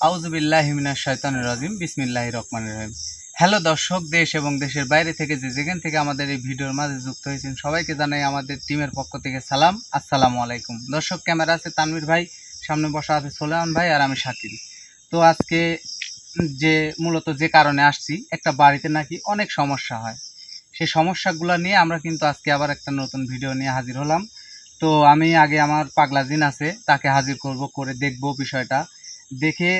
আউযুবিল্লাহি মিনাশ শাইতানির রাজিম বিসমিল্লাহির রহমানির রহিম। হ্যালো দর্শক, দেশ এবং দেশের বাইরে থেকে যে যেখান থেকে আমাদের এই ভিডিওর মাঝে যুক্ত হয়েছেন সবাইকে জানাই আমাদের টিমের পক্ষ থেকে সালাম, আসসালামু আলাইকুম। দর্শক, ক্যামেরা আছে তানভীর ভাই, সামনে বসা আছে সোলেমান ভাই আর আমি শাকিল। তো আজকে যে মূলত যে কারণে আসছি, একটা বাড়িতে নাকি অনেক সমস্যা হয়, সেই সমস্যাগুলো নিয়ে আমরা কিন্তু আজকে আবার একটা নতুন ভিডিও নিয়ে হাজির হলাম। তো আমি আগে আমার পাগলা জিন আছে তাকে হাজির করব, করে দেখব বিষয়টা, দেখে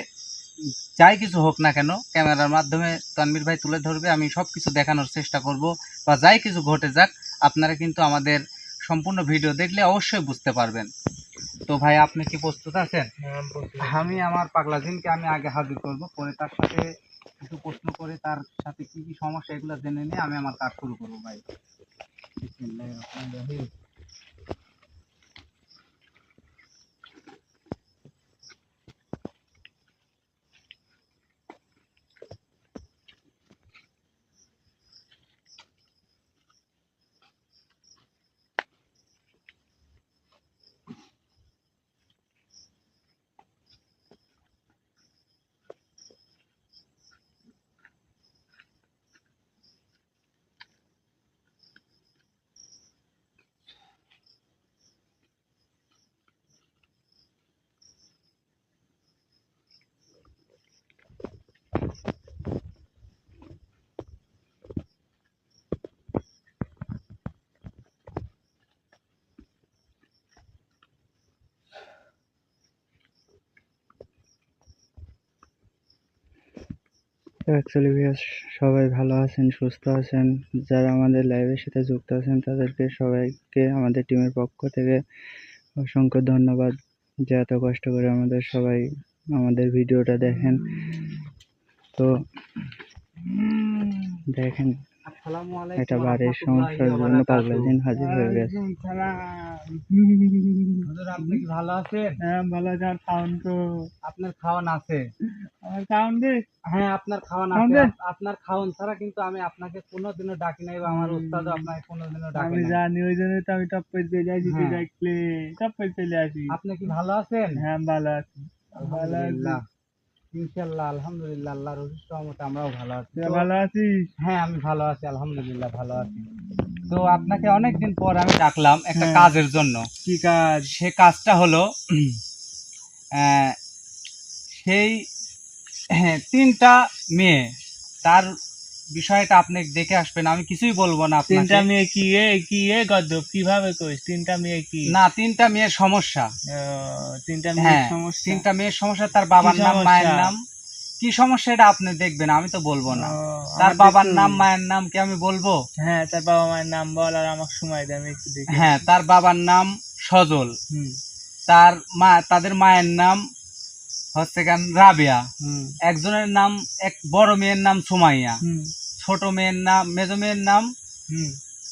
যাই কিছু হোক না কেন ক্যামেরার মাধ্যমে তানভীর ভাই তুলে ধরবে, আমি সব কিছু দেখানোর চেষ্টা করব, বা যাই কিছু ঘটে যাক আপনারা কিন্তু আমাদের সম্পূর্ণ ভিডিও দেখলে অবশ্যই বুঝতে পারবেন। তো ভাই, আপনি কি প্রস্তুত আছেন? আমি আমার পাগলা জিনকে আমি আগে হাজির করব, পরে তার সাথে কিছু প্রশ্ন করে তার সাথে কি কি সমস্যা এগুলো জেনে নিয়ে আমি আমার কাজ শুরু করবো ভাই। বিসমিল্লাহির রহমানির রহিম। অ্যাকচুয়ালি ভিউয়ার্স, সবাই ভালো আছেন, সুস্থ আছেন। যারা আমাদের লাইভের সাথে যুক্ত আছেন তাদেরকে সবাইকে আমাদের টিমের পক্ষ থেকে অসংখ্য ধন্যবাদ, যে এত কষ্ট করে আমাদের ভিডিওটা দেখেন। তো দেখেন, আসসালামু এটা আলাইকুম বাড়ির রাহমাতুল্লাহি সমস্যার ওয়া জন্য পাগলা বারাকাতুহু। জিন হাজির হয়ে গেছে। হুজুর, আপনি কি ভালো আছেন? হ্যাঁ, ভালো আছে। আর খাওন তো? আপনার খাওয়ান আছে? আমার খাওন দে। হ্যাঁ, আপনার খাওয়ান আছে। আপনার খাওয়ান ছাড়া কিন্তু আমি আপনাকে কোনোদিনও ডাকি নাই, বা আমার উস্তাদও আপনাকে কোনোদিনও ডাকে আমি নাই। জানি, ওই জন্যই তো আমি টপ করে চলে আসি। তুই হ্যাঁ। ডাকলে টপ করে চলে আসি। আপনি কি ভালো আছেন? হ্যাঁ, ভালো আছি। ভালো আছি। আলহামদুলিল্লাহ, ইনশাআল্লাহ, আলহামদুলিল্লাহ, আল্লাহর অশেষ রহমতে আমরাও ভালো আছি। তুই তো ভালো আছিস? হ্যাঁ, আমি ভালো আছি, আলহামদুলিল্লাহ ভালো আছি। তো আপনাকে অনেকদিন পর আমি ডাকলাম একটা হ্যাঁ। কাজের জন্য। কি কাজ? সে কাজটা হলো আহ, সেই তিনটা মেয়ে, তার বিষয়টা আপনি দেখে আসবেন, আমি কিছুই বলবো না আপনাকে। তিনটা মেয়ে কি গদ্দপ কিভাবে কইস? তিনটা মেয়ে কি? না, তিনটা মেয়ের সমস্যা। তিনটা মেয়ের হ্যাঁ, সমস্যা। তিনটা মেয়ের সমস্যা, তার বাবার কি নাম, মায়ের সমস্যা? নাম। কি সমস্যা এটা আপনি দেখবেন, আমি তো বলবো না। তার আমার বাবার দেখতে নাম, হবে। মায়ের নাম কি আমি বলবো? হ্যাঁ, তার বাবা মায়ের নাম বল, আর আমাকে সময় দে, আমি একটু দেখি। হ্যাঁ, তার বাবার নাম সজল, হুম। তাদের মায়ের নাম হচ্ছে গান রাবিয়া। হুম। একজনের নাম, এক বড় মেয়ের নাম সুমাইয়া, হুম। ছোট মেয়ের নাম, মেজো মেয়ের নাম হুম।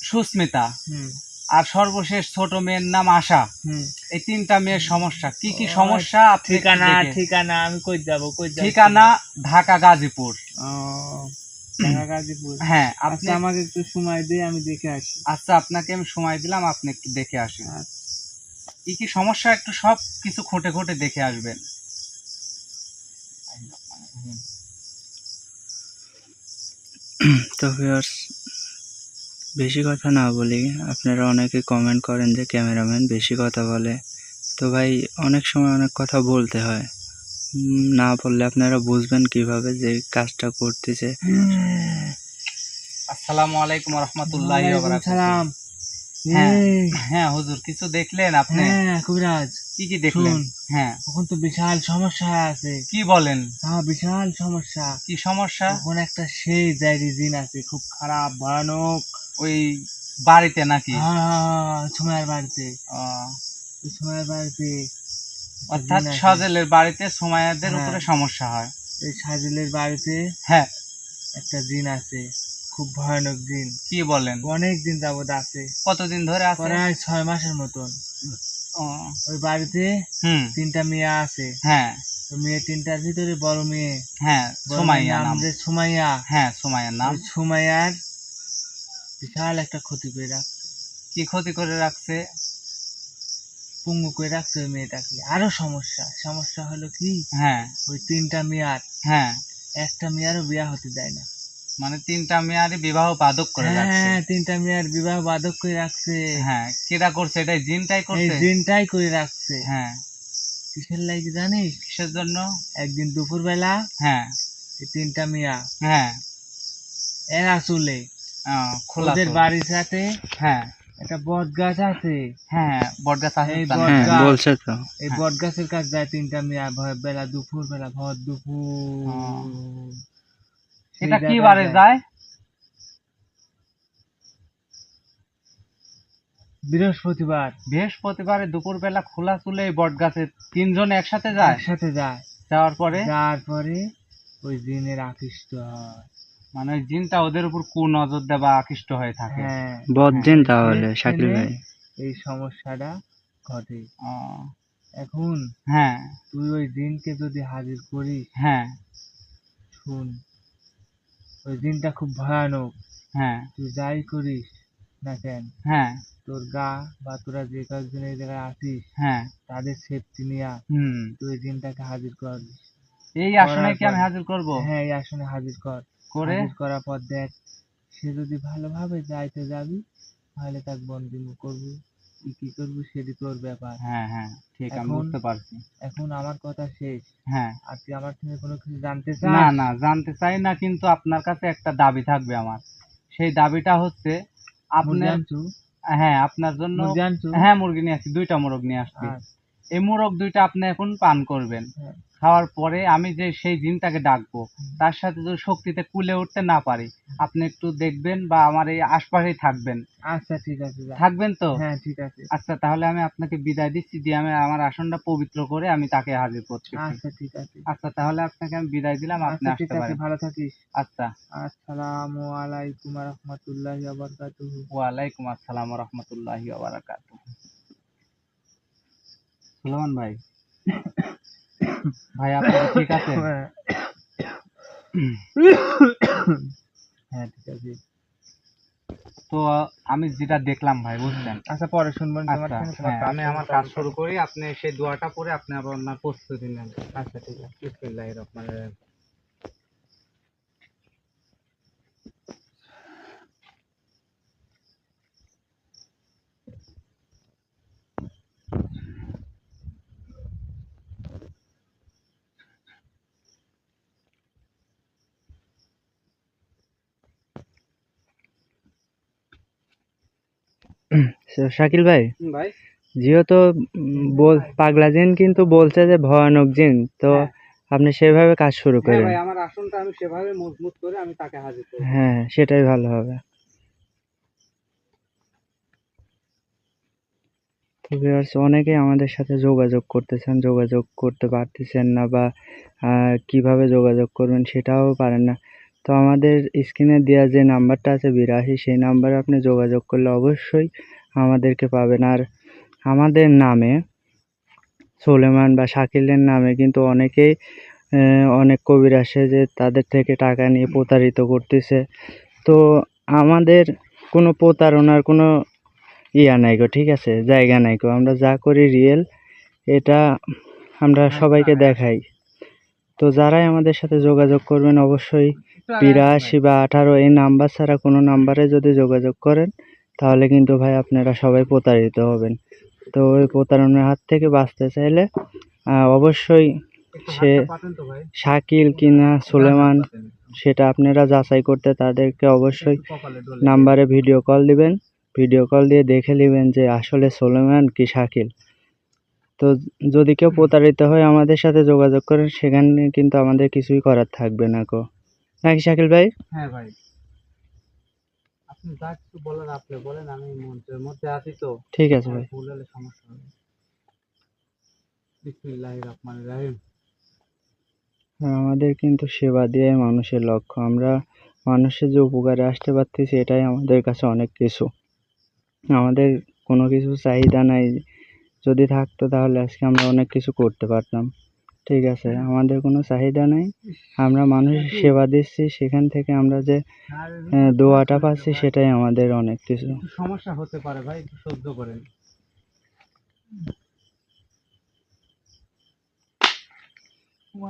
সুস্মিতা, হুম। আর সর্বশেষ ছোট মেয়ের নাম আশা। হুম। এই তিনটা মেয়ের সমস্যা, কি কি সমস্যা আপনি একটু ঠিকানা দেখে- ঠিকানা আমি কই যাব? ঠিকানা ঢাকা গাজীপুর। ঢাকা গাজীপুর। হ্যাঁ, আচ্ছা, আপনি আমাকে একটু সময় দে, আমি দেখে আসি। আচ্ছা, আপনাকে আমি সময় দিলাম, আপনি একটু দেখে আসেন আচ্ছা। কি কি সমস্যা, একটু সব কিছু খুঁটে খুঁটে দেখে আসবেন। তো ভিউয়ার্স, বেশি কথা না বলি, আপনারা অনেকে কমেন্ট করেন যে ক্যামেরাম্যান বেশি কথা বলে। তো ভাই, অনেক সময় অনেক কথা বলতে হয়, না বললে আপনারা বুঝবেন কিভাবে যে কাজটা করতেছে। আসসালামু আলাইকুম রহমতুল্লাহি ওয়া বারাকাতুহু। হ্যাঁ হ্যাঁ হুজুর, কিছু দেখলেন আপনি? হ্যাঁ কবিরাজ, কি কি দেখলেন? হ্যাঁ, এখন তো বিশাল সমস্যা আছে। কি বলেন? হ্যাঁ, বিশাল সমস্যা। কি সমস্যা? এখন একটা সেই জায়রি জিন আছে, খুব খারাপ, ভয়ানক। ওই বাড়িতে নাকি? হ্যাঁ, সুমাইয়ের বাড়িতে। আহ, সুমাইয়ের বাড়িতে অর্থাৎ সজলের বাড়িতে সুমাইয়াদের হ্যাঁ। উপরে সমস্যা হয়। এই সাজিলের বাড়িতে হ্যাঁ। একটা জিন আছে, খুব ভয়ানক জিন। কি বলেন? অনেক দিন যাবত আছে। কতদিন ধরে আছে? প্রায় 6 মাসের মতন। ওই বাড়িতে তিনটা মেয়ে আছে। হ্যাঁ। মেয়ে তিনটার ভিতরে বড় মেয়ে, হ্যাঁ, সুমাইয়া নাম। যে সুমাইয়া। হ্যাঁ, সুমাইয়ার নাম। সুমাইয়ার বিশাল একটা ক্ষতি করে রাখছে। কি ক্ষতি করে রাখছে? পুঙ্গু করে রাখছে ওই মেয়েটাকে। আরো সমস্যা হলো কি, হ্যাঁ ওই 3টা মেয়ার, হ্যাঁ, একটা মেয়ারও বিয়া হতে দেয় না। মানে 3টা মেয়ারই বিবাহ বাধক করে রাখছে। হ্যাঁ, 3টা মেয়ার বিবাহ বাধক করে রাখছে। হ্যাঁ, কেডা করছে? এটাই জিনটাই এই করছে। দিনটাই করে রাখছে। হ্যাঁ, কিসের লাগি জানিস? কিসের জন্য? একদিন দুপুর বেলা হ্যাঁ এই 3টা মিয়া হ্যাঁ, এরা চলে খোলা ওদের চুল। বাড়ির সাথে হ্যাঁ একটা বট গাছ আছে। হ্যাঁ, বটগাছ আছে এই জানি। বট হ্যাঁ, গাছ বলছে তো। এই বট গাছের কাছে যায় 3টা মিয়া বেলা দুপুর বেলা ভর দুপুর সেই এটা কি জায়গায় বারে যায়? বৃহস্পতিবার। বৃহস্পতিবারে দুপুর বেলা খোলা চুলে বটগাছে 3জন একসাথে যায়। একসাথে যায়। যাওয়ার পরে যাওয়ার পরে ওই জিনের আকৃষ্ট হয়। মানে ওই জিনটা ওদের উপর কুনজর দেয় বা আকৃষ্ট হয়ে থাকে। হ্যাঁ, বদজিন তাহলে শাকিল ভাই এই সমস্যাটা ঘটে। এখন হ্যাঁ তুই ওই দিনকে যদি হাজির করিস, হ্যাঁ শুন, ওই দিনটা খুব ভয়ানক। হ্যাঁ তুই যাই করিস না কেন, হ্যাঁ তোর গা বা তোরা যে কয়েকজন এই জায়গায় আসিস হ্যাঁ, তাদের সেফটি নিয়ে তুই ওই দিনটাকে হাজির করিস। এই আসনে কি আমি হাজির করব? হ্যাঁ, এই আসনে হাজির কর। হাজির করার পর দেখ, সে যদি ভালোভাবে যাইতে যাবি তাহলে তাকে বন্দি করবি, কি করবি সেটি তোর ব্যাপার। হ্যাঁ হ্যাঁ, ঠিক, আমি বুঝতে পারছি। এখন আমার কথা শেষ। হ্যাঁ, আর তুই আমার থেকে কোনো কিছু জানতে না চাস? না, জানতে চাই না, কিন্তু আপনার কাছে একটা দাবি থাকবে আমার। সেই দাবিটা হচ্ছে আপনার, হ্যাঁ আপনার জন্য। হ্যাঁ, মুরগি নিয়ে আসছি, 2টা মোরগ নিয়ে আসছি। এই মোরগ 2টা আপনি এখন পান করবেন। খাওয়ার পরে আমি যে সেই জিনটাকে ডাকবো, তার সাথে যদি শক্তিতে কুলে উঠতে না পারি, আপনি একটু দেখবেন বা আমার এই আশপাশেই থাকবেন। আচ্ছা ঠিক আছে, থাকবেন তো? হ্যাঁ ঠিক আছে। আচ্ছা, তাহলে আমি আপনাকে বিদায় দিচ্ছি, দিয়ে আমি আমার আসনটা পবিত্র করে আমি তাকে হাজির করছি। আচ্ছা ঠিক আছে। আচ্ছা, তাহলে আপনাকে আমি বিদায় দিলাম, আপনি ঠিক আসতে আছে, পারেন। ভালো থাকিস। আচ্ছা, আসসালামু আলাইকুম ওয়া রাহমাতুল্লাহি ওয়া বারাকাতুহু। ওয়ালাইকুম আসসালাম ওয়া রাহমাতুল্লাহি ওয়া বারাকাতুহু। সুলেমান ভাই, ভাই আপনি কি ঠিক আছে? হ্যাঁ ঠিক আছে। তো আমি যেটা দেখলাম ভাই, বুঝলেন? আচ্ছা, পরে শুনবেন। আচ্ছা, হ্যাঁ, আমি আমার কাজ শুরু করি, আপনি সেই দোয়াটা পড়ে আপনি আবার আপনার প্রস্তুতি নেন। আচ্ছা ঠিক আছে। বিসমিল্লাহির রহমানির রহিম। শাকিল ভাই, ভাই, যেহেতু পাগলা জিন কিন্তু বলছে যে ভয়ানক জিন, তো হ্যাঁ। আপনি সেভাবে কাজ শুরু হ্যাঁ করেন। ভাই, আমার আসনটা আমি সেভাবে মজবুত করে আমি তাকে হাজির করব। হ্যাঁ, সেটাই ভালো হবে। তো ভিউয়ার্স, অনেকেই আমাদের সাথে যোগাযোগ করতেছেন, যোগাযোগ করতে পারতেছেন না, বা কিভাবে যোগাযোগ করবেন সেটাও পারেন না। তো আমাদের স্ক্রিনে দেওয়া যে নাম্বারটা আছে 82, সেই নাম্বারে আপনি যোগাযোগ করলে অবশ্যই আমাদেরকে পাবেন। আর আমাদের নামে, সুলেমান বা শাকিলের নামে কিন্তু অনেকেই অনেক কবির আসে যে তাদের থেকে টাকা নিয়ে প্রতারিত করতেছে। তো আমাদের কোনো প্রতারণার কোনো নাই গো, ঠিক আছে, জায়গা নাই গো। আমরা যা করি রিয়েল, এটা আমরা সবাইকে দেখাই। তো যারাই আমাদের সাথে যোগাযোগ করবেন অবশ্যই 82 বা 18 এই নাম্বার ছাড়া কোনো নাম্বারে যদি যোগাযোগ করেন, তাহলে কিন্তু ভাই আপনারা সবাই প্রতারিত হবেন। তো ওই প্রতারণার হাত থেকে বাঁচতে চাইলে অবশ্যই সে শাকিল কিনা সুলেমান, সেটা আপনারা যাচাই করতে তাদেরকে অবশ্যই নাম্বারে ভিডিও কল দিবেন। ভিডিও কল দিয়ে দেখে নেবেন যে আসলে সুলেমান কি শাকিল। তো যদি কেউ প্রতারিত হয়ে আমাদের সাথে যোগাযোগ করেন, সেখানে কিন্তু আমাদের কিছুই করার থাকবে না গো, নাকি শাকিল ভাই? হ্যাঁ ভাই, আপনি যা কিছু বলার আপনি বলেন, আমি মঞ্চের মধ্যে আছি তো। ঠিক আছে ভাই। ভুল হলে সমস্যা হবে। বিসমিল্লাহির রহমানির রহিম। আমাদের কিন্তু সেবা দিয়ে মানুষের লক্ষ্য। আমরা মানুষের যে উপকারে আসতে পারতেছি, এটাই আমাদের কাছে অনেক কিছু। আমাদের কোনো কিছু চাহিদা নাই, যদি থাকতো তাহলে আজকে আমরা অনেক কিছু করতে পারতাম, ঠিক আছে। আমাদের কোনো চাহিদা নাই, আমরা মানুষের সেবা দিচ্ছি, সেখান থেকে আমরা যে দোয়াটা পাচ্ছি সেটাই আমাদের অনেক কিছু। সমস্যা হতে পারে ভাই, একটু সহ্য করেন। এই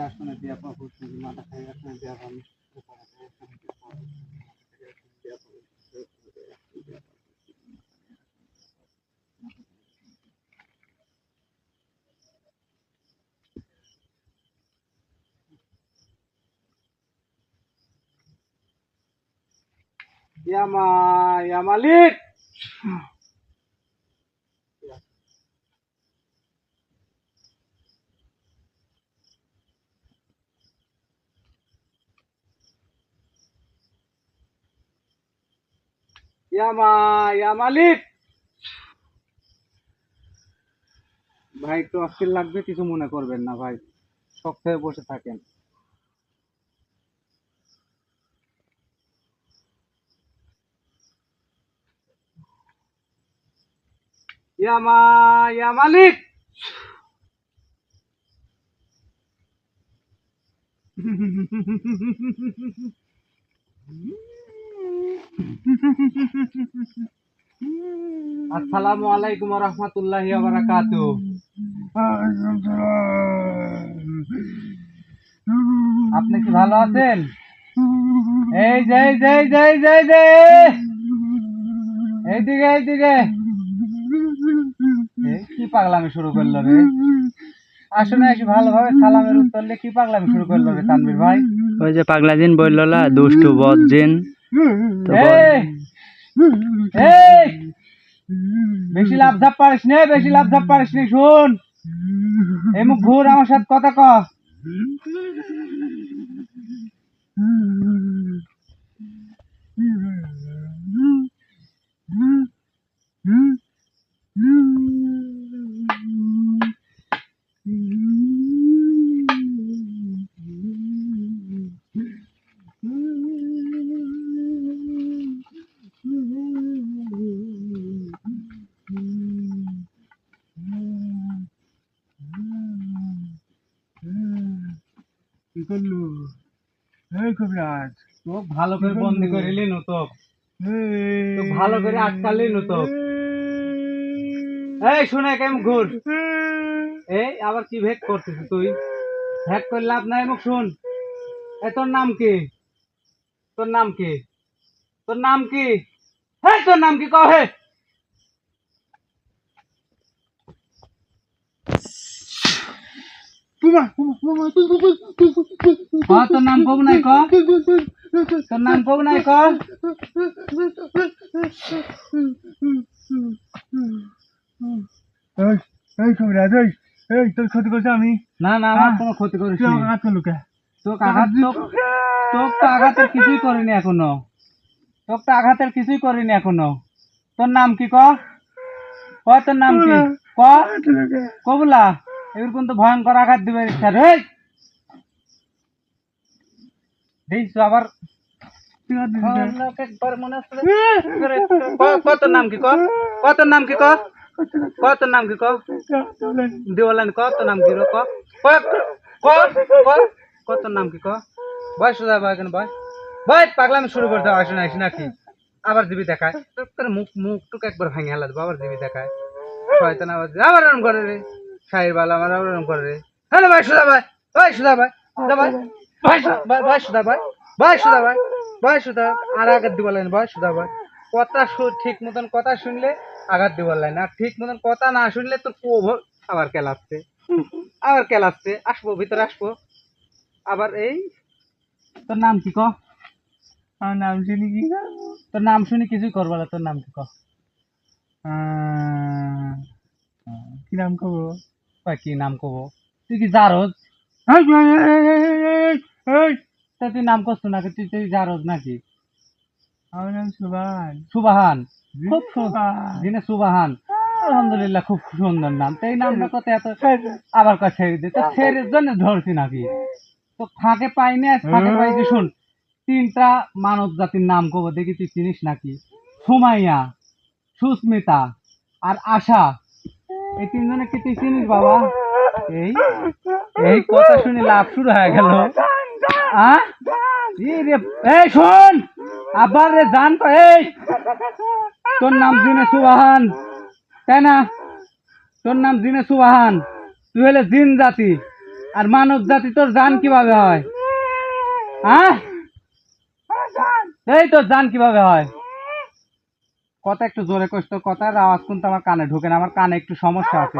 আসনে দিয়ে আপনার মাথা খাই আসনে দিয়ে আমি ইয়া মালিক ইয়া মালিক ভাই একটু অস্থির লাগবে, কিছু মনে করবেন না ভাই, শক্ত হয়ে বসে থাকেন। ইয়া মালিক আসসালামু আলাইকুম ওয়া রাহমাতুল্লাহি ওয়া বারাকাতুহু। আপনি কি ভালো আছেন? এই যে এই যে এই যে এই যে এই যে এইদিকে এইদিকে কি পাগলামি শুরু করলো রে? আসলে এসে ভালোভাবে সালামের উত্তর দিয়ে কি পাগলামি শুরু করলো রে তানভীর ভাই? ওই যে পাগলা জিন বললো না, দুষ্টু বদ জিন। তো এই এই বেশি লাভ ঝাপ পারিস নে, বেশি লাভ ঝাপ পারিস নি। শুন, এই মুখ ঘুর, আমার সাথে কথা ক। কি করলো? এই কবিরাজ, তোক ভালো করে বন্দি করে লিনু, তোক ভালো করে আটকালি নু তোক। এই শুনে কেমন ঘুর, এই আবার কি ভেক করতেছিস তুই? ভেক করে লাভ নাই, মুখ শুন। এ তোর নাম কি? তোর নাম কি? তোর নাম কি? হ্যাঁ তোর নাম কি কহ? হে তোর নাম কব নাই ক? তোর নাম কব নাই ক? এই কবিরাজ, এই তোর ক্ষতি করছে আমি? না না, আমার কোনো ক্ষতি করিস নি। আঘাত করলো কে? তোকে আঘাত, তোক তো আঘাতের কিছুই করিনি এখনো। তোকে তো আঘাতের কিছুই করিনি এখনো। তোর নাম কি ক? ক তোর নাম কি? ক কবুলা, এবার কিন্তু ভয়ঙ্কর আঘাত দিবে ইচ্ছা রে। দিস আবার একবার মনে আছে রে? ক তোর নাম কি ক? ক তোর নাম কি ক? ক তোর নাম কি ক? দিওয়ালান ক তোর নাম কি রে? ক ক ক ক ক তোর নাম কি ক? বয় সোজা বয়, কেন বয় বয়, পাগলামি শুরু করতে আসে না, আসি নাকি? আবার দিবি দেখায় তোর মুখ মুখটুক একবার ভাঙে হেলা দেবো, আবার দিবি দেখায়। শয়তান আবার আবার এরম করে রে, শাহির বাল আমার আবার এরম করে রে। হ্যাঁ ভাই সোজা ভাই, ভাই সোজা ভাই, ভাই ভাই ভাই সোজা ভাই, ভাই সোজা ভাই, ভাই সোজা। আর আঘাত দিব লাগে ভাই সোজা ভাই। কথা ঠিক মতন কথা শুনলে আঘাত দিব লাগে না, ঠিক মতন কথা না শুনলে তোর আবার কেলাচ্ছে, আবার কেলাচ্ছে। আসবো ভিতরে আসবো আবার। এই তোর নাম কি ক? আমার নাম শুনি কি? তোর নাম শুনি কিছুই করবো না। তোর নাম কি ক? কি নাম কব? কি নাম কব? তুই কি জারজ? তা তুই নাম করছো নাকি? তুই জারজ নাকি? আমার নাম সুবান। সুবাহান, খুব দিনে সুবাহান, আলহামদুলিল্লাহ, খুব সুন্দর নাম। তো এই নামটা কত এত আবার কথা ছেড়ে দে, তো ছেড়ে জন্য ধরছি নাকি? তো ফাঁকে পাইনি, আজ ফাঁকে পাইছি। শুন, তিনটা মানব জাতির নাম কব, দেখি তুই চিনিস নাকি? সুমাইয়া, সুস্মিতা আর আশা, এই তিনজনে কি তুই চিনিস বাবা? এই এই কথা শুনে লাভ শুরু হয়ে গেল। এই শোন, আবার রে জান তো, এই তোর নাম জিনে সুবাহান, তাই না? তোর নাম জিনে সুবাহান, তুই হলে জিন জাতি, আর মানব জাতি তোর জান কিভাবে হয়? এই তোর জান কিভাবে হয়? কথা একটু জোরে কইস, তোর কথার আওয়াজ কিন্তু আমার কানে ঢোকে না, আমার কানে একটু সমস্যা আছে।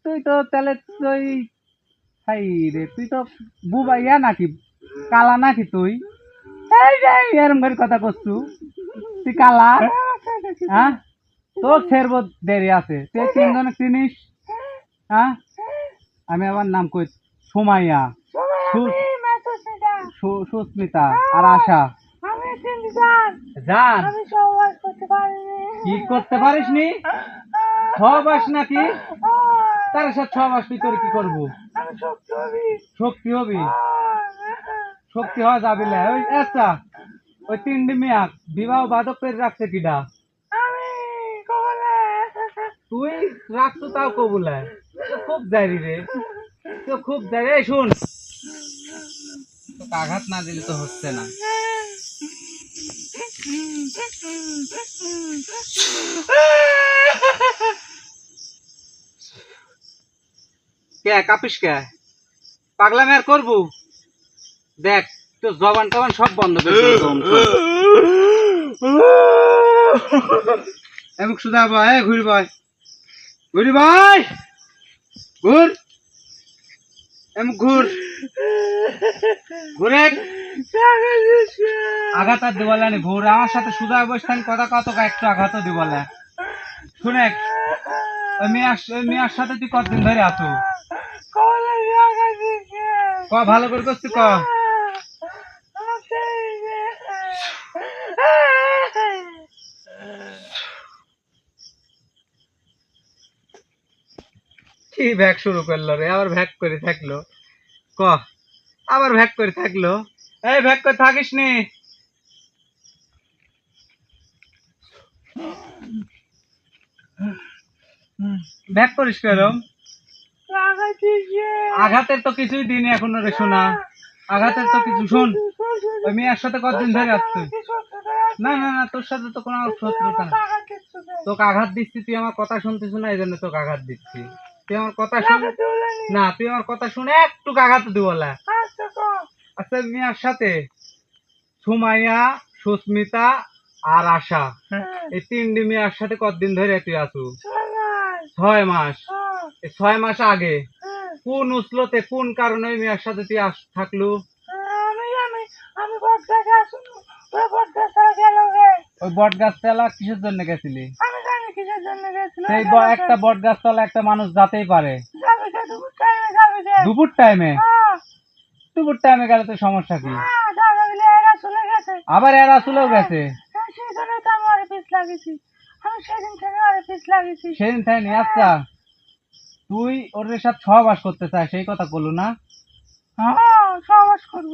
তুই তো তাহলে তুই হাই রে, তুই তো বুবা ইয়া নাকি, কালা নাকি তুই? এরম করে কথা করছু, তুই কালা? তোর ছেড়ব দেরি আছে, তুই তিনজনে চিনিস? আমি আমার নাম কই, সুমাইয়া, সুস্মিতা আর আশা। জান কি করতে পারিস নি? ছবাস নাকি? তার সাথে ছবাস তুই তোর কি করবো? শক্তি হবি? শক্তি হওয়া যাবি না। ওই আচ্ছা, ওই তিনটি মেয়া বিবাহ বাদক করে রাখছে কিডা? তুই রাখছো তাও কবুলে, খুব জারি রে, তো খুব জারি। এই শুন, আঘাত না দিলে তো হচ্ছে না। কে কাপিস কে? পাগলামি আর করবো? দেখ তোর জবান টবান সব বন্ধ করে এমন সুদা ভাই, ঘুরি ভাই, ঘুরি ভাই, ঘুর এমন ঘুর ঘুরে আঘাত আর দিবলে নি। ঘুর আমার সাথে সুদা বসতেন, কথা কত একটু আঘাতও দিবলে। শুনে ওই মেয়ার সাথে তুই কতদিন ধরে আছো? ক ভালো করে করছি ক। কি ভ্যাক শুরু করলো রে, আবার ভ্যাক করে থাকলো। ক আবার ভ্যাক করে থাকলো। এই ভ্যাক করে থাকিস নি। ভ্যাক করিস কেরম? আঘাতের তো কিছুই দিন এখনো রে শোনা, আঘাতের তো কিছু। শোন, ওই মেয়ের সাথে কতদিন ধরে আসছিস? না না না, তোর সাথে তো কোনো শত্রুতা না। তোকে আঘাত দিচ্ছি, তুই আমার কথা শুনতেছ না, এই জন্য তোকে আঘাত দিচ্ছি। তুই আমার কথা শুন না, তুই আমার কথা শুনে একটু আঘাত দিব। আচ্ছা, মেয়ের সাথে সুমাইয়া, সুস্মিতা আর আশা, এই তিনটি মেয়ের সাথে কতদিন ধরে তুই আছো? 6 মাস। এই 6 মাস আগে কোন উসলতে, কোন কারণে ওই মেয়ের সাথে তুই থাকলু? ওই বট গাছতলা কিসের জন্য গেছিলি? সেই একটা বট গাছতলা একটা মানুষ যেতেই পারে দুপুর টাইমে? দুপুর টাইমে গেলে তো সমস্যা কি? আবার এরা চলেও গেছে সেদিন তাই নি? আচ্ছা, তুই ওদের সাথে সহবাস করতে চাস, সেই কথা বললো না?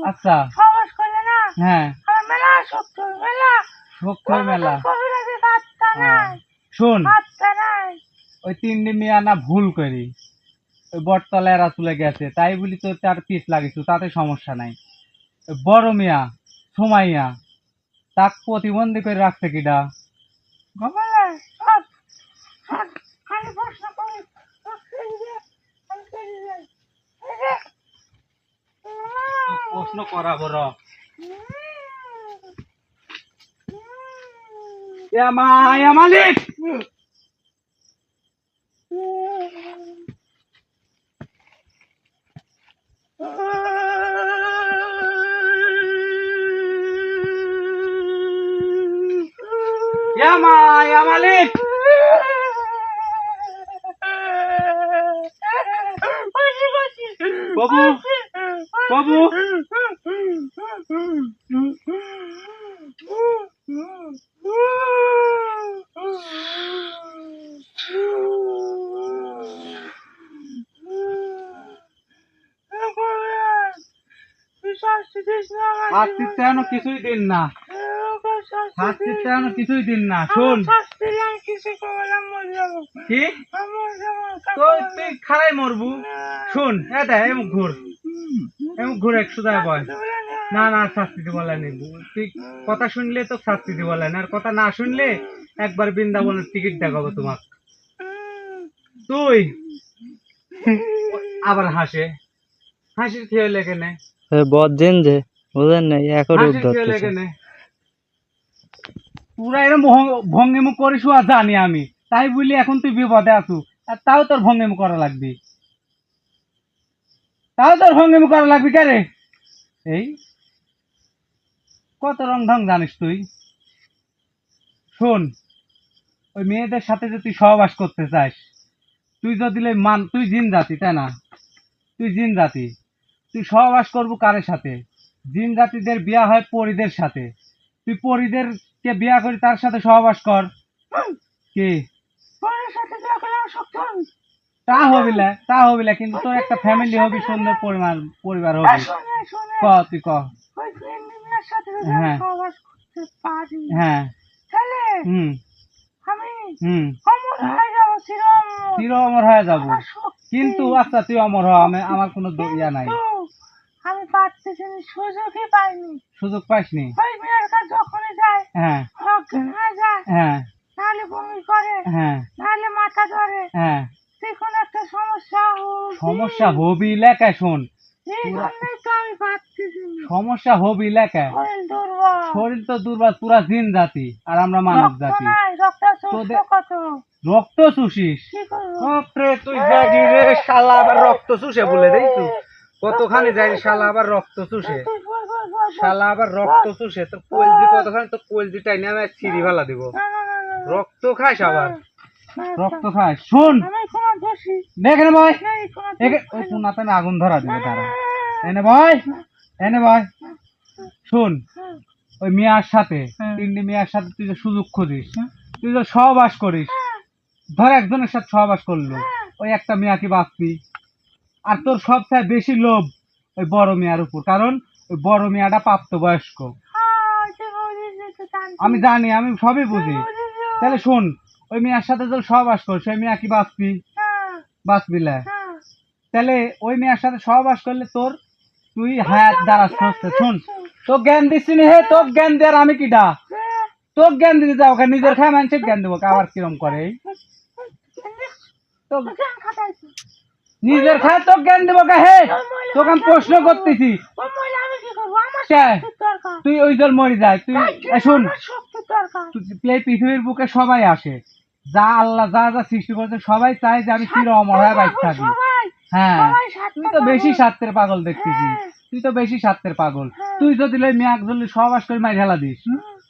আচ্ছা, হ্যাঁ, শক্তি মেলা। শোন, ওই তিনটি মেয়া না ভুল করি ওই বটতলা এরা চলে গেছে, তাই বলি তো তার পিস লাগিস, তাতে সমস্যা নাই। বড় মিয়া সুমাইয়া, তাক প্রতিবন্ধী করে রাখছে কিডা? প্রশ্ন করাবো র। মালিক, মালিক, বাবু বাবু, আসতে কিছুই দিন না, শাস্তি তেমন কিছুই দিন না। শোন কি তুই খারাই মরবু। শোন এমুক ঘুর, এমুক ঘুর 100 বয়। না না শাস্তি দিব নেই, তুই কথা শুনলে তো শাস্তি দিব না, আর কথা না শুনলে একবার বৃন্দাবনের টিকিট দেখাবো তোমাক। তুই আবার হাসির খেয়ে লেগে নে, বজ্জেন যে বুঝেন না একর হাসির খেয়ে লেগে নে। পুরা এরকম ভঙ্গিমু করিস জানি আমি, তাই বলি এখন তুই বিপদে আছু, আর তাও তোর ভঙ্গিমু করা লাগবি, তাও তোর ভঙ্গিমু করা লাগবি। কে রে এই কত রং ঢং জানিস তুই? শোন, ওই মেয়েদের সাথে যে তুই সহবাস করতে চাস, তুই যদি তুই জিন জাতি তাই না? তুই জিন জাতি, তুই সহবাস করবো কারের সাথে? জিন জাতিদের বিয়া হয় পরীদের সাথে, তুই পরীদেরকে বিয়া করি তার সাথে সহবাস কর। কি তা হবিলা কিন্তু তোর একটা ফ্যামিলি হবি, সুন্দর পরিবার হবি। ক তুই ক। হ্যাঁ হ্যাঁ হুম হুম চির অমর হয়ে যাবো, কিন্তু আচ্ছা তুই অমর হ, আমার কোনো ইয়া নাই। আমি পারতেছি সুযোগই পাইনি। সুযোগ পাইসনি? ওই মেয়ের কাছে যখনই যায় হ্যাঁ অজ্ঞান হয়ে যায়, হ্যাঁ নাহলে বমি করে, হ্যাঁ নাহলে মাথা ধরে, হ্যাঁ তখন একটা সমস্যা সমস্যা হবি লেখায়। শোন, এই জন্যই তো আমি পারতেছি না। সমস্যা হবি লেখায়। শরীর দুর্বল, শরীর তো দুর্বল, পুরা জিন জাতি আর আমরা মানব রক্ত জাতি। নাই, রক্ত তোদের কত রক্ত চুষিস? কি করবো? বাপরে তুই যাবি রে শালা, আবার রক্ত চুষে বলে দেই তুই কতখানি যাই শালা, আবার রক্ত চুষে তুই বল, বল, বল, বল। শালা, আবার রক্ত চুষে তোর কলজি কতখানি, তোর কলজিটাই নিয়ে আমি ছিঁড়ি ফেলা দিব। না, না, না, না, না। রক্ত খাস আবার, না, রক্ত খাস। শোন আমি কোনো দোষী দেখ না ভাই, নেই, কোনো ওই পুনাতে আমি আগুন ধরা দিবে তারা। এনে ভাই, এনে ভাই শোন, ওই মেয়ার সাথে, তিনটি মেয়ার সাথে তুই যে সুযোগ খুঁজিস, তুই যে সহবাস করিস, ধর একজনের সাথে সহবাস করলো, ওই একটা মেয়া কি বাঁচবি? আর তোর সবচেয়ে বেশি লোভ ওই বড় মেয়ার উপর, কারণ ওই বড় মেয়াটা প্রাপ্তবয়স্ক। আমি জানি, আমি সবই বুঝি। তাহলে শোন, ওই মেয়ার সাথে যদি সহবাস করিস, ওই মেয়া কি বাঁচবি? বাঁচবি না। তাহলে ওই মেয়ার সাথে সহবাস করলে তুই হায়াত দ্বারা হচ্ছে। শোন, তোর জ্ঞান দিচ্ছি নি হে, তোর জ্ঞান দেওয়ার আমি কিটা? তোর জ্ঞান দিতে যাও, নিজের খায় মানুষের জ্ঞান দেবো, আবার কিরম করে? নিজের খায় তোর জ্ঞান দেবো কা হে? তোকে আমি প্রশ্ন করতেছি, তুই ওই জল মরি যায়। তুই শুন, পৃথিবীর বুকে সবাই আসে, যা আল্লাহ যা যা সৃষ্টি করেছে সবাই চায় যে আমি চির অমর হয়ে বাইক থাকি। হ্যাঁ, তুই তো বেশি স্বার্থের পাগল দেখতেছি, তুই তো বেশি স্বার্থের পাগল। তুই যদি মেয়াক যদি সহবাস করে মাই ঢেলা দিস,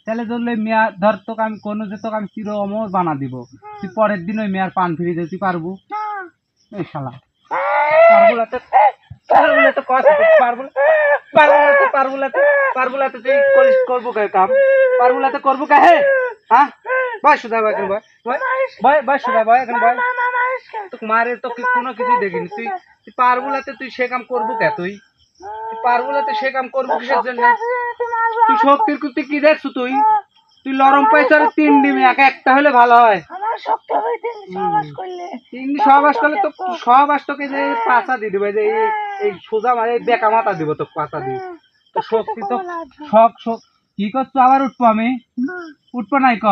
তাহলে যদি মেয়া ধর তোকে আমি কোনো যে তোকে আমি চির অমর বানা দিব, তুই পরের দিন ওই মেয়ার পান ফিরিয়ে দিতে পারবো? এই শালা পারবুলাতে তুই করবো কাম, পারবুলাতে করবো কা হে? হ্যাঁ বয় সুদা, বয় বয় বয় বয় সুদা, বয় এখন বয়। তোকে মারে তো কোনো কিছু দেখিনি, তুই পারবুলাতে তুই সে কাম করবো কে? তুই পারবুলাতে সে কাম করবো কিসের জন্য? তুই শক্তির কুতি কি দেখছো? তুই লরম পাইছার 3 ডিমে একটা হলে ভালো হয়। তিনটি সহবাস করলে তো সহবাস তোকে যে পাঁচা দিয়ে দিবে, যে এই সোজা মানে বেকা মাথা দিব তো পাঁচা দিয়ে, তো শক্তি তো শখ কি করছো? আবার উঠবো আমি? উঠবো নাই ক?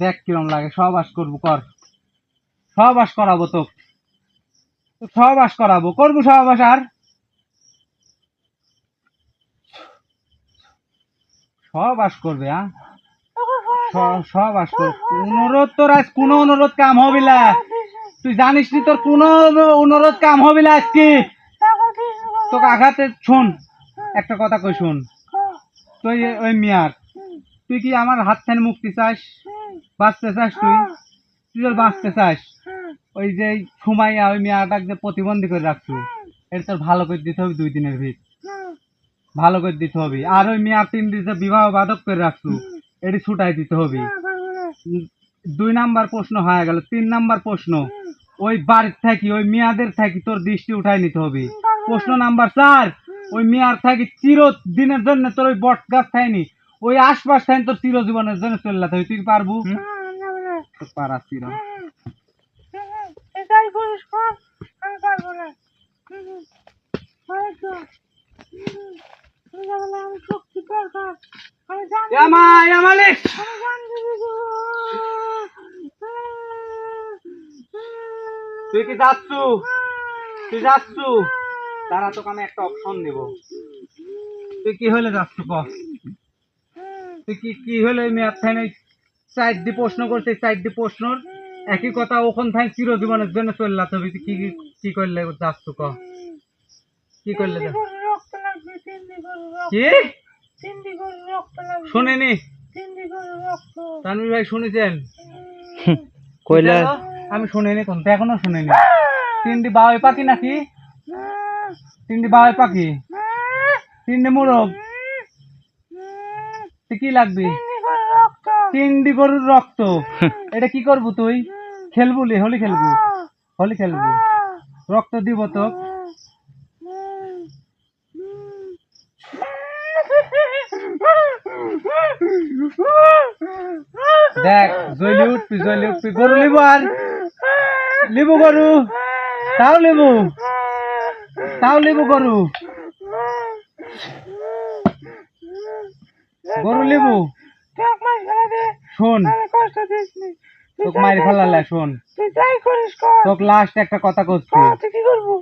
দেখ কিরম লাগে, সহবাস করবো, কর সহবাস করাবো তো, সহবাস করাবো, করবো সহবাস। আর সহবাস করবে? সহবাস করবে? অনুরোধ তোর আজ কোনো অনুরোধ কাম হবিলা, তুই জানিস নি তোর কোনো অনুরোধ কাম হবিলা আজকে তোকে আঘাতে। শোন একটা কথা কই, শোন, তুই ওই মিয়ার, তুই কি আমার হাত থেকে মুক্তি চাস? বাঁচতে চাস? তুই যদি বাঁচতে চাস, ওই যে সুমাইয়া ওই মেয়াটাকে যে প্রতিবন্ধী করে রাখছো, এটা তোর ভালো করে দিতে হবে 2 দিনের ভিত। ভালো করে দিতে হবে। আর ওই মেয়ার 3 দিতে বিবাহ বাধক করে রাখছু, এটি ছুটাই দিতে হবে। 2 নাম্বার প্রশ্ন হয়ে গেল। 3 নাম্বার প্রশ্ন, ওই বাড়ির থাকি ওই মেয়াদের থাকি তোর দৃষ্টি উঠাই নিতে হবে। প্রশ্ন নাম্বার 4, ওই মেয়ার থাকি চিরদিনের জন্য তোর ওই বট গাছ থাইনি ওই আশপাশ থাইনি তোর চিরজীবনের জন্য চললা তুই তুই পারবু? তো পারাচ্ছি না। এটাই করিস কর, আমি পারবো না। আমি শক্তি দরকার, আমি জানি, এ মা, এ মালিক, আমি জানি গো। তুই কি যাচ্ছু? তুই যাচ্ছু? তারা তোকে আমি একটা অপশন দেব। তুই কি হলে যাচ্ছু ক? তুই কি হলে ওই মেয়াদ থাইনি 4টি প্রশ্ন করছিস, 4টি প্রশ্নর একই কথা ওখান থাই চিরজীবনের জন্য চললা তবে তুই কি করলে যাচ্ছু ক? কি করলে যা? রক্ত লাগবে, 3 দিগর রক্ত, কি 3 দিগর রক্ত লাগবে, শুনিনি? 3 দিগর রক্ত। তানভীর ভাই শুনেছেন? কইলা কি জানো? আমি শুনিনি, কোন এখনো শুনিনি। 3টি বাউই পাখি নাকি? 3টি বাউই পাখি, 3টি মোরগ, তুই কি লাগবি? 3টি গরুর রক্ত। এটা কি করবো তুই? খেলবু লি, হোলি খেলবু, হোলি খেলবু, রক্ত দিব তো। দেখ জলি উঠবি, জলি উঠবি। গরু লিবু, আর লিবু গরু, তাও লিবু, তাও লিবু গরু, গরু লিবু। শোন, তোকে মারি ফেলালে, শোন তুই যাই করিস কর, তোকে লাস্ট একটা কথা করছি। তুই কি করবো,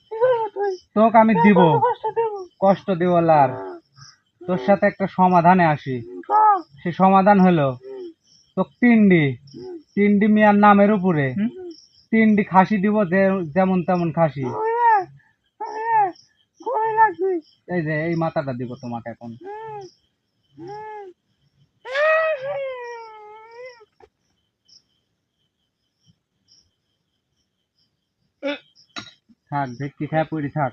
কি করবো তুই? তোকে আমি দিব, কষ্ট দেবো, কষ্ট দিব লার। তোর সাথে একটা সমাধানে আসি। সে সমাধান হলো তোকে 3টি মিয়ার নামের উপরে 3টি খাসি দিব, যেমন তেমন খাসি। এই যে এই মাথাটা দিব তোমাকে এখন। থাক, ভেটকি খায় পড়ি থাক,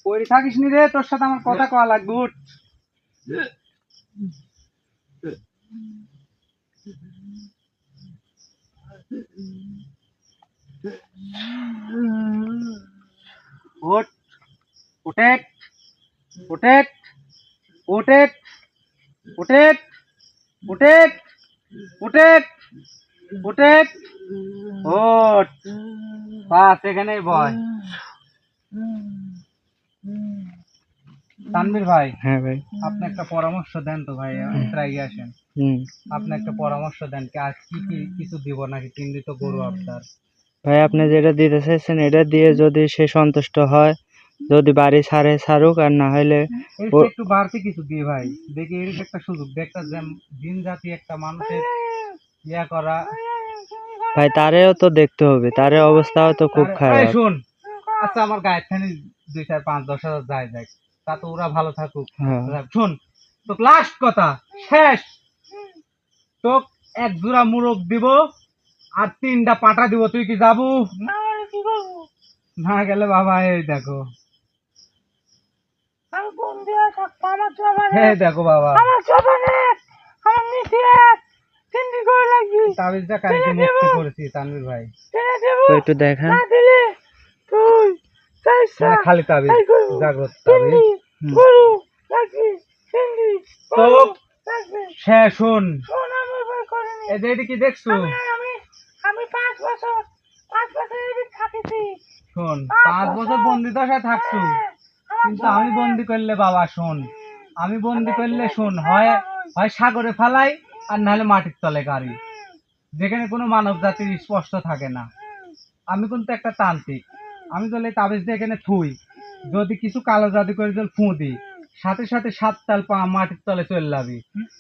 পড়ি থাকিস নি রে, তোর সাথে আমার কথা কওয়া লাগবে। উঠ। ওঠ, ওঠেক, ওঠেক, ওঠেক, ওঠেক, ওঠেক, ওঠেক, ওঠেক, ওঠ। বাস এখানেই বয়। তানভীর ভাই, হ্যাঁ ভাই। আপনি একটা পরামর্শ দেন তো ভাই, এগিয়ে আসেন। আপনি একটা পরামর্শ দেন কি আজ কি কিছু দিব নাকি? 3টি তো গরু আপনার। ভাই আপনি যেটা দিতে চাইছেন এটা দিয়ে যদি সে সন্তুষ্ট হয়, যদি বাড়ি ছাড়ে ছাড়ুক, আর না হলে এর ও- চেয়ে একটু বাড়তি কিছু দিয়ে ভাই, দেখি এর একটা সুযোগ দে, একটা জিন জাতি একটা মানুষের ইয়া করা। ভাই তারেও তো দেখতে হবে, তারে অবস্থাও তো খুব এই খারাপ। শোন, আচ্ছা আমার গায়ের খানি 2, 4, 5, 10 হাজার যায় যায়, তা তো ওরা ভালো থাকুক। হ্যাঁ শোন, তো লাস্ট কথা শেষ, তো 1 জোড়া মুরগ দিব আর 3টা পাটা দিব, তুই কি যাবো? না আমি কি করবো? না গেলে বাবা এই দেখো, আমি কোন দিয়ে থাকবো? আমার জবানে, এই দেখো বাবা, আমার জবানে, আমার নিচে 3 দিগর লাগবে, তাবিজটা কালকে মুক্তি করেছি তানভীর ভাই। টেনে দেবো, তো একটু দেখান। না দিলে তুই চাইছা না খালি তাবিজ, তাই করবো। জাগ্রত 3 তাবিজ। গরু লাগবে, 3 তো গরু লাগবে। শেষ, শোন, শোন আমি ভয় করিনি, এই যে এটি কি দেখছো? আমি আমি 5 বছর এদিক থাকিছি। শোন, 5 বছর বন্দি দশায় থাকছো, কিন্তু আমি বন্দি করলে বাবা শোন, আমি বন্দি করলে শোন, হয় হয় সাগরে ফালাই আর নাহলে মাটির তলে গাড়ি, যেখানে কোনো মানব জাতির স্পষ্ট থাকে না। আমি কিন্তু একটা তান্ত্রিক, আমি যদি তাবিজ দিয়ে এখানে থুই, যদি কিছু কালো জাদু করে যদি ফু দিই, সাথে সাথে 7 তাল পা মাটির তলে চলে যাবি।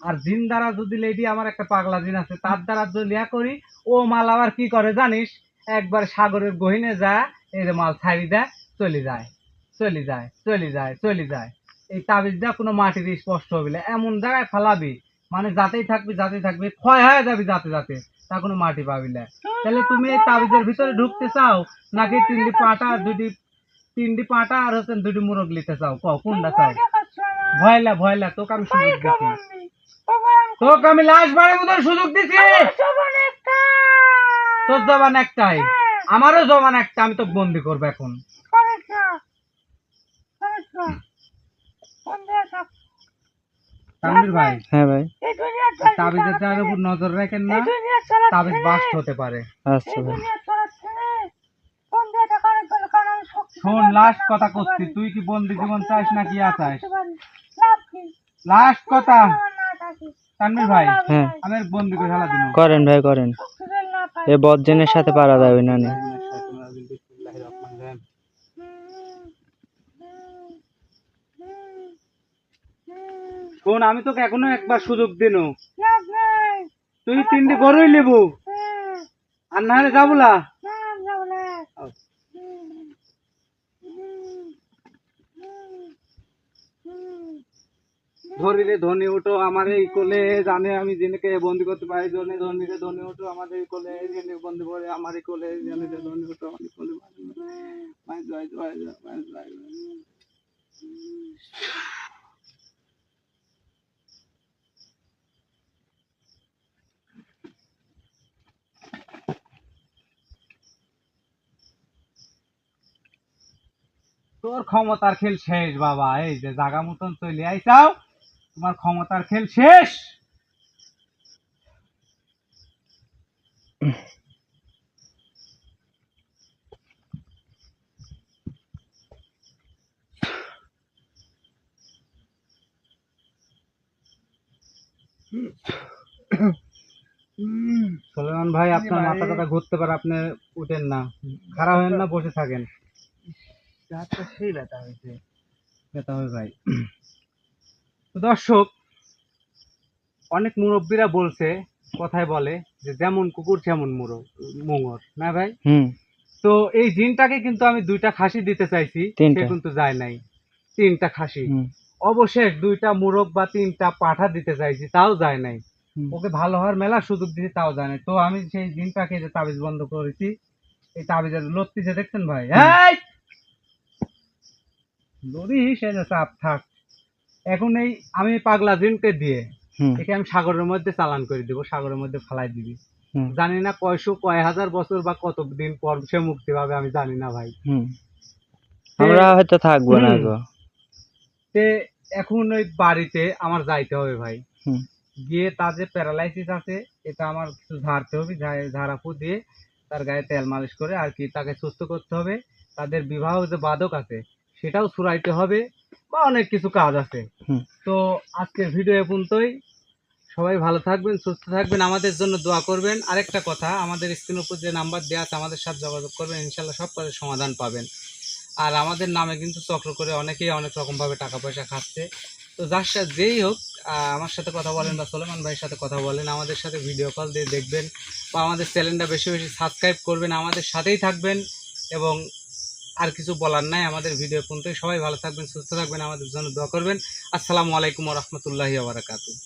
আর জিন দ্বারা যদি লেডি আমার একটা পাগলা জিন আছে, তার দ্বারা যদি লিয়া করি, ও মাল আবার কি করে জানিস? একবার সাগরের গহিনে যায়, এই যে মাল ছাড়ি দেয়, চলে যায়, চলে যায়, চলে যায়, চলে যায়। এই তাবিজ দেওয়া কোনো মাটির স্পষ্ট হবে না, এমন জায়গায় ফালাবি মানে যাতেই থাকবি ক্ষয় হয়ে যাবি যাতে যাতে, তা কোনো মাটি পাবি না। তাহলে তুমি এই তাবিজের ভিতরে ঢুকতে চাও নাকি 3টি পাটা 2টি তিনটি পাটা আর হচ্ছে দুটি মুরগ নিতে চাও, কও কোনটা চাও? ভয়লা তোকে আমি সুযোগ দিচ্ছি, তোকে আমি লাস্ট বারের মতন সুযোগ দিচ্ছি। তোর জবান একটাই, আমারও জবান একটা, আমি তো বন্দি করবো এখন। তানভীর ভাই, হ্যাঁ ভাই, তাবিজের যার উপর নজর রাখেন না, তাবিজ বাস্ট হতে পারে। আচ্ছা ভাই। শোন, লাস্ট কথা করছি, তুই কি বন্দি জীবন চাস না কি চাস? লাস্ট কথা তানভীর ভাই, হ্যাঁ আমি আর বন্দি করে ফেলা দিন। করেন ভাই করেন, এ বদজনের সাথে পারা যাবে না নে। শোন, আমি তোকে এখনো একবার সুযোগ দিন, তুই তিনটি গরুই লেবু আর না হলে যাবো না। ধরিলে ধনী ওঠো আমার এই কোলে, জানে আমি জিনকে বন্দি করতে পারি, জনে ধনীরে ধনী ওঠো আমাদের এই কোলে, জেনে বন্দি করে আমার এই কোলে, জেনে ধনী ওঠো আমার এই কোলে। তোর ক্ষমতার খেল শেষ বাবা, এই যে জাগা মতন চলে আইসাও, তোমার ক্ষমতার খেল শেষ। সুলেমান ভাই, আপনার মাথা কথা ঘুরতে পারে, আপনি উঠেন না, খারাপ হবেন না, বসে থাকেন। সেই ব্যথা হয়েছে, ব্যথা হবে ভাই। তো দর্শক, অনেক মুরব্বীরা বলছে, কথায় বলে যে যেমন কুকুর তেমন মোঙর, না ভাই? তো এই জিনটাকে কিন্তু আমি দুইটা খাসি দিতে চাইছি, সে কিন্তু যায় নাই। তিনটা খাসি, অবশেষ দুইটা মুরগ বা তিনটা পাঠা দিতে চাইছি, তাও যায় নাই। ওকে ভালো হওয়ার মেলা সুযোগ দিয়েছি, তাও যায় নাই। তো আমি সেই জিনটাকে যে তাবিজ বন্ধ করেছি, এই তাবিজের লড়তিছে দেখছেন ভাই, লড়িস এই যে চাপ থাক। এখন এই আমি পাগলা জিনকে দিয়ে একে আমি সাগরের মধ্যে চালান করে দিব, সাগরের মধ্যে ফালাই দিবি। জানি না কয় হাজার বছর বা কত দিন পর সে মুক্তি পাবে, আমি জানি না ভাই। আমরা হয়তো থাকবো না গো। এখন ওই বাড়িতে আমার যাইতে হবে ভাই, গিয়ে তার যে প্যারালাইসিস আছে এটা আমার কিছু ঝাড়তে হবে, ঝাড়াফু দিয়ে তার গায়ে তেল মালিশ করে আর কি তাকে সুস্থ করতে হবে। তাদের বিবাহ যে বাধক আছে সেটাও ছুড়াইতে হবে, বা অনেক কিছু কাজ আছে। তো আজকের ভিডিও এ পর্যন্তই। সবাই ভালো থাকবেন, সুস্থ থাকবেন, আমাদের জন্য দোয়া করবেন। আরেকটা কথা, আমাদের স্ক্রিনের উপর যে নাম্বার দেওয়া আছে আমাদের সাথে যোগাযোগ করবেন, ইনশাল্লাহ সব কাজের সমাধান পাবেন। আর আমাদের নামে কিন্তু চক্র করে অনেকেই অনেক রকমভাবে টাকা পয়সা খাচ্ছে। তো যার সাথে যেই হোক, আমার সাথে কথা বলেন বা সুলেমান ভাইয়ের সাথে কথা বলেন, আমাদের সাথে ভিডিও কল দিয়ে দেখবেন, বা আমাদের চ্যানেলটা বেশি বেশি সাবস্ক্রাইব করবেন, আমাদের সাথেই থাকবেন। এবং আর কিছু বলার নাই, আমাদের ভিডিও পর্যন্ত। সবাই ভালো থাকবেন, সুস্থ থাকবেন, আমাদের জন্য দোয়া করবেন। আসসালামু আলাইকুম ওয়া রাহমাতুল্লাহি ওয়া বারাকাতুহু।